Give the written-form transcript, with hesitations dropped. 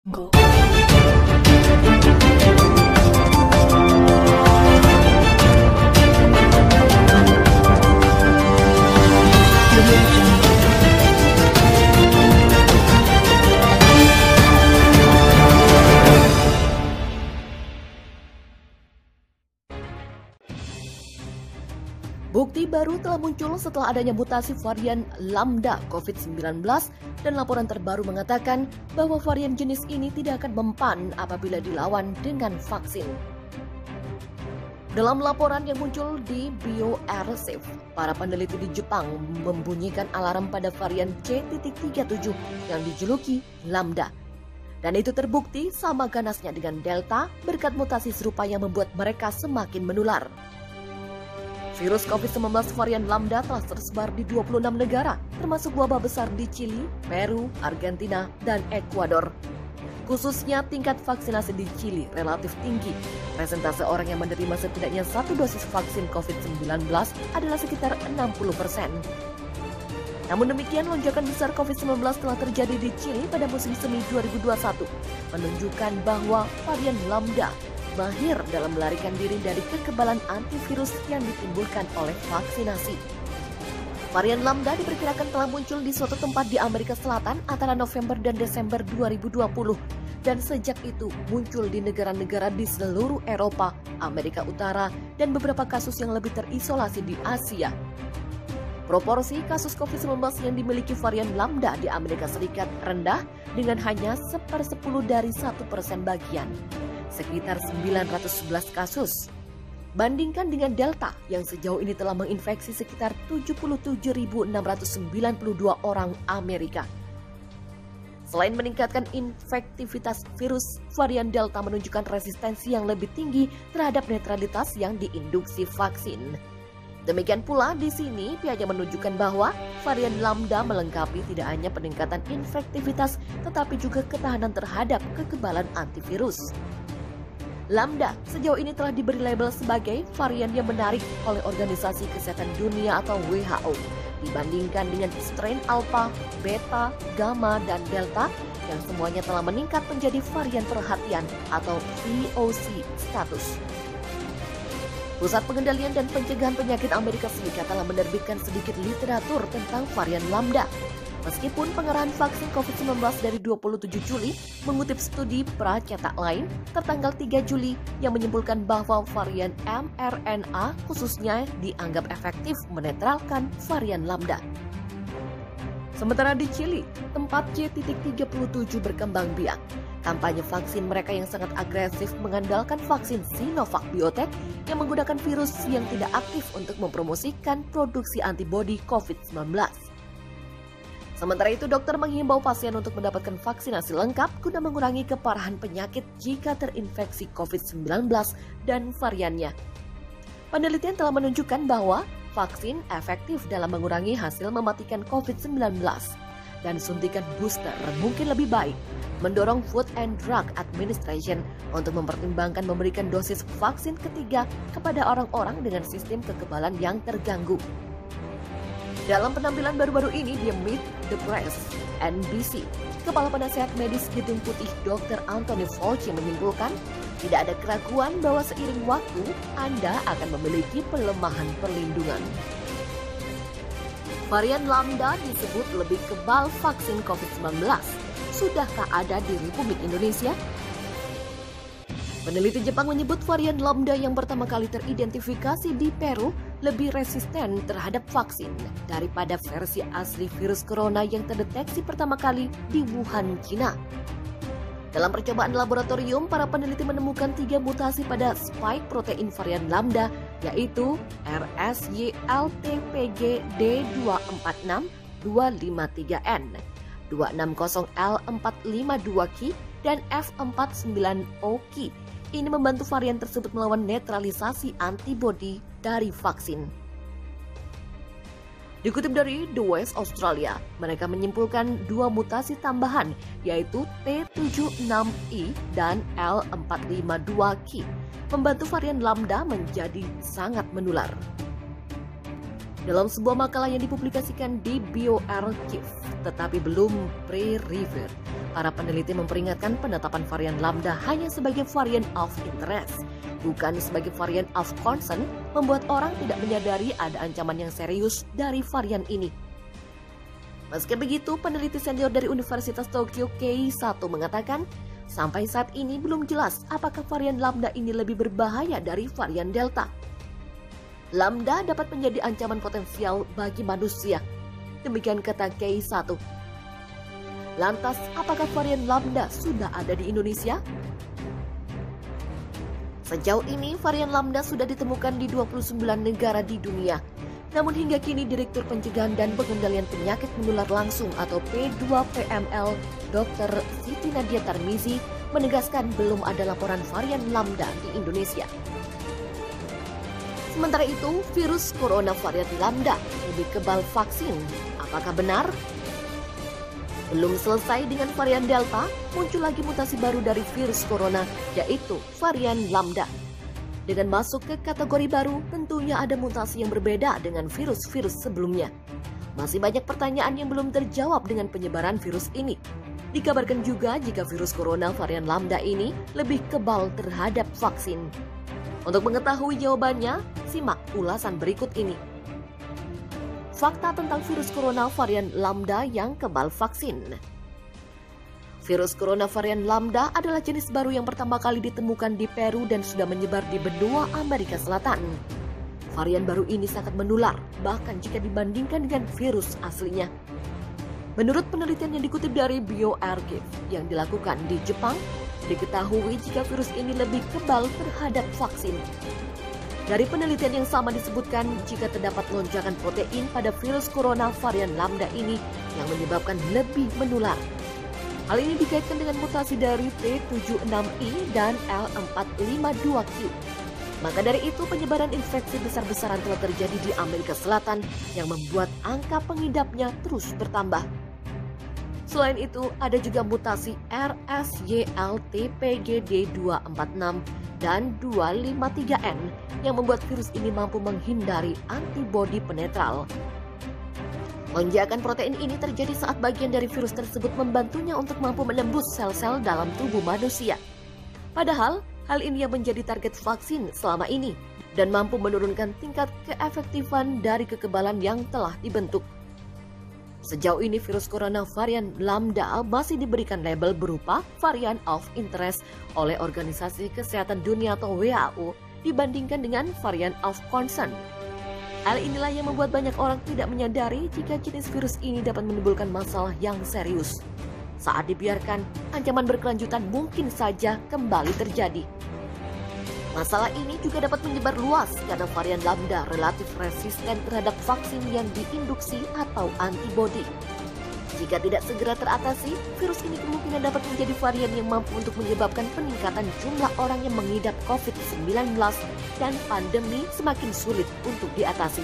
Go. Bukti baru telah muncul setelah adanya mutasi varian Lambda COVID-19 dan laporan terbaru mengatakan bahwa varian jenis ini tidak akan mempan apabila dilawan dengan vaksin. Dalam laporan yang muncul di bioRxiv, para peneliti di Jepang membunyikan alarm pada varian C.37 yang dijuluki Lambda. Dan itu terbukti sama ganasnya dengan Delta berkat mutasi serupa yang membuat mereka semakin menular. Virus COVID-19 varian Lambda telah tersebar di 26 negara, termasuk wabah besar di Chili, Peru, Argentina, dan Ekuador. Khususnya tingkat vaksinasi di Chili relatif tinggi. Persentase orang yang menerima setidaknya satu dosis vaksin COVID-19 adalah sekitar 60%. Namun demikian, lonjakan besar COVID-19 telah terjadi di Chili pada musim semi 2021, menunjukkan bahwa varian Lambda mahir dalam melarikan diri dari kekebalan antivirus yang ditimbulkan oleh vaksinasi. Varian Lambda diperkirakan telah muncul di suatu tempat di Amerika Selatan antara November dan Desember 2020 dan sejak itu muncul di negara-negara di seluruh Eropa, Amerika Utara, dan beberapa kasus yang lebih terisolasi di Asia. Proporsi kasus COVID-19 yang dimiliki varian Lambda di Amerika Serikat rendah dengan hanya 1/10 dari 1% bagian, sekitar 911 kasus. Bandingkan dengan Delta yang sejauh ini telah menginfeksi sekitar 77.692 orang Amerika. Selain meningkatkan infektivitas virus, varian Delta menunjukkan resistensi yang lebih tinggi terhadap netralitas yang diinduksi vaksin. Demikian pula di sini pihaknya menunjukkan bahwa varian Lambda melengkapi tidak hanya peningkatan infektivitas tetapi juga ketahanan terhadap kekebalan antivirus. Lambda sejauh ini telah diberi label sebagai varian yang menarik oleh Organisasi Kesehatan Dunia atau WHO dibandingkan dengan strain Alpha, Beta, Gamma, dan Delta yang semuanya telah meningkat menjadi varian perhatian atau VOC status. Pusat Pengendalian dan Pencegahan Penyakit Amerika Serikat telah menerbitkan sedikit literatur tentang varian Lambda. Meskipun pengerahan vaksin COVID-19 dari 27 Juli mengutip studi pracetak lain tertanggal 3 Juli yang menyimpulkan bahwa varian mRNA khususnya dianggap efektif menetralkan varian Lambda. Sementara di Chili, tempat C.37 berkembang biak. Kampanye vaksin mereka yang sangat agresif mengandalkan vaksin Sinovac Biotech yang menggunakan virus yang tidak aktif untuk mempromosikan produksi antibodi COVID-19. Sementara itu, dokter menghimbau pasien untuk mendapatkan vaksinasi lengkap guna mengurangi keparahan penyakit jika terinfeksi COVID-19 dan variannya. Penelitian telah menunjukkan bahwa vaksin efektif dalam mengurangi hasil mematikan COVID-19 dan suntikan booster mungkin lebih baik, mendorong Food and Drug Administration untuk mempertimbangkan memberikan dosis vaksin ketiga kepada orang-orang dengan sistem kekebalan yang terganggu. Dalam penampilan baru-baru ini di Meet the Press, NBC, Kepala Penasehat Medis Gedung Putih Dr. Anthony Fauci menyimpulkan tidak ada keraguan bahwa seiring waktu Anda akan memiliki pelemahan perlindungan. Varian Lambda disebut lebih kebal vaksin COVID-19. Sudahkah ada di Republik Indonesia? Peneliti Jepang menyebut varian Lambda yang pertama kali teridentifikasi di Peru lebih resisten terhadap vaksin daripada versi asli virus corona yang terdeteksi pertama kali di Wuhan, China. Dalam percobaan laboratorium, para peneliti menemukan 3 mutasi pada spike protein varian Lambda, yaitu RSYLTPG-D246-253N, 260L452Q, dan F49OQ. Ini membantu varian tersebut melawan netralisasi antibodi dari vaksin. Dikutip dari The West Australia, mereka menyimpulkan 2 mutasi tambahan, yaitu T76I dan L452Q, membantu varian Lambda menjadi sangat menular. Dalam sebuah makalah yang dipublikasikan di bioRxiv, tetapi belum pre-reviewed, Para peneliti memperingatkan penetapan varian Lambda hanya sebagai varian of interest, bukan sebagai varian of concern, membuat orang tidak menyadari ada ancaman yang serius dari varian ini. Meski begitu, peneliti senior dari Universitas Tokyo Kei Sato mengatakan, sampai saat ini belum jelas apakah varian Lambda ini lebih berbahaya dari varian Delta. Lambda dapat menjadi ancaman potensial bagi manusia. Demikian kata Kei Sato. Lantas, apakah varian Lambda sudah ada di Indonesia? Sejauh ini, varian Lambda sudah ditemukan di 29 negara di dunia. Namun hingga kini, Direktur Pencegahan dan Pengendalian Penyakit Menular Langsung atau P2PML, Dr. Siti Nadia Tarmizi, menegaskan belum ada laporan varian Lambda di Indonesia. Sementara itu, virus corona varian Lambda lebih kebal vaksin. Apakah benar? Belum selesai dengan varian Delta, muncul lagi mutasi baru dari virus corona, yaitu varian Lambda. Dengan masuk ke kategori baru, tentunya ada mutasi yang berbeda dengan virus-virus sebelumnya. Masih banyak pertanyaan yang belum terjawab dengan penyebaran virus ini. Dikabarkan juga jika virus corona varian Lambda ini lebih kebal terhadap vaksin. Untuk mengetahui jawabannya, simak ulasan berikut ini. Fakta tentang virus corona varian Lambda yang kebal vaksin. Virus corona varian Lambda adalah jenis baru yang pertama kali ditemukan di Peru dan sudah menyebar di benua Amerika Selatan. Varian baru ini sangat menular, bahkan jika dibandingkan dengan virus aslinya. Menurut penelitian yang dikutip dari bioRxiv yang dilakukan di Jepang, diketahui jika virus ini lebih kebal terhadap vaksin. Dari penelitian yang sama disebutkan jika terdapat lonjakan protein pada virus corona varian Lambda ini yang menyebabkan lebih menular. Hal ini dikaitkan dengan mutasi dari P76I dan L452Q. Maka dari itu penyebaran infeksi besar-besaran telah terjadi di Amerika Selatan yang membuat angka pengidapnya terus bertambah. Selain itu, ada juga mutasi RSYLTPGD246 dan 253N yang membuat virus ini mampu menghindari antibodi penetral. Lonjakan protein ini terjadi saat bagian dari virus tersebut membantunya untuk mampu menembus sel-sel dalam tubuh manusia. Padahal, hal ini yang menjadi target vaksin selama ini dan mampu menurunkan tingkat keefektifan dari kekebalan yang telah dibentuk. Sejauh ini virus corona varian Lambda masih diberikan label berupa varian of interest oleh Organisasi Kesehatan Dunia atau WHO dibandingkan dengan varian of concern. Hal inilah yang membuat banyak orang tidak menyadari jika jenis virus ini dapat menimbulkan masalah yang serius. Saat dibiarkan, ancaman berkelanjutan mungkin saja kembali terjadi. Masalah ini juga dapat menyebar luas karena varian Lambda relatif resisten terhadap vaksin yang diinduksi atau antibodi. Jika tidak segera teratasi, virus ini kemungkinan dapat menjadi varian yang mampu untuk menyebabkan peningkatan jumlah orang yang mengidap COVID-19 dan pandemi semakin sulit untuk diatasi.